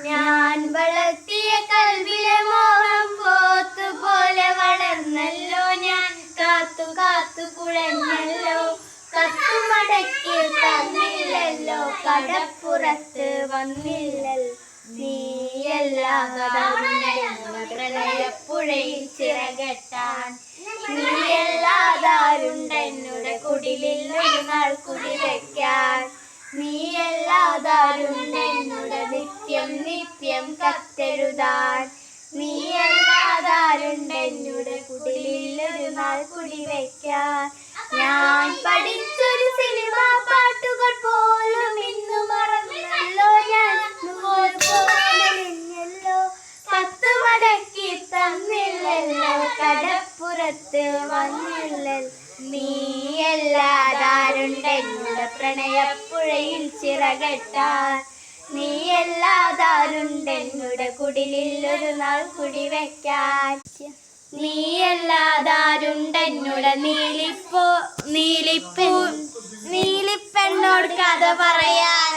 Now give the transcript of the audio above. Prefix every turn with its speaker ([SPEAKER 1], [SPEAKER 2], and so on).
[SPEAKER 1] ഞാൻ വളർത്തിയ കൽവിലെ മോഹം പോത്തുപോലെ വളർന്നല്ലോ. ഞാൻ കാത്തു കാത്തു കുഴഞ്ഞല്ലോ. കത്തുമടക്കി തന്നില്ലല്ലോ. കടപ്പുറത്ത് വന്നില്ലല്ലോ. നീയല്ലാതാരുണ്ടെന്നുടെ ചിറകെട്ടാൻ. നീയല്ലാതാരുണ്ടെന്നുടെ കുടിലിൽ ഒരു നാൾ കുടിവെക്കാൻ. നീയല്ലാതാരുണ്ടെന്നുടെ നിത്യം നിത്യം കത്തെഴുതാൻ. നീയല്ലാതാരുണ്ടെന്നുടെ കുടിലിൽ ഒരു നാൾ കുടിവെക്കാൻ. ഞാൻ പഠിച്ചൊരു സിനിമ പാട്ടുകൾ പോലും ഇന്നു മറന്നല്ലോ. ഞാൻ പോലെല്ലോ. കത്തുമടക്കി തന്നില്ലല്ലോ. കടപ്പുറത്ത് വന്നില്ലല്ലോ. നീയല്ലാതാരുണ്ടെന്നുടെ പ്രണയപ്പുഴയിൽ ചിറകെട്ടാൻ. നീയല്ലാതാരുണ്ടെന്നുടെ കുടിലിൽ ഒരു നാൾ കുടിവെക്കാൻ. നീയല്ലാതാരുണ്ടെന്നുടെ നീലിപ്പെണ്ണോട് കഥ പറയാൻ.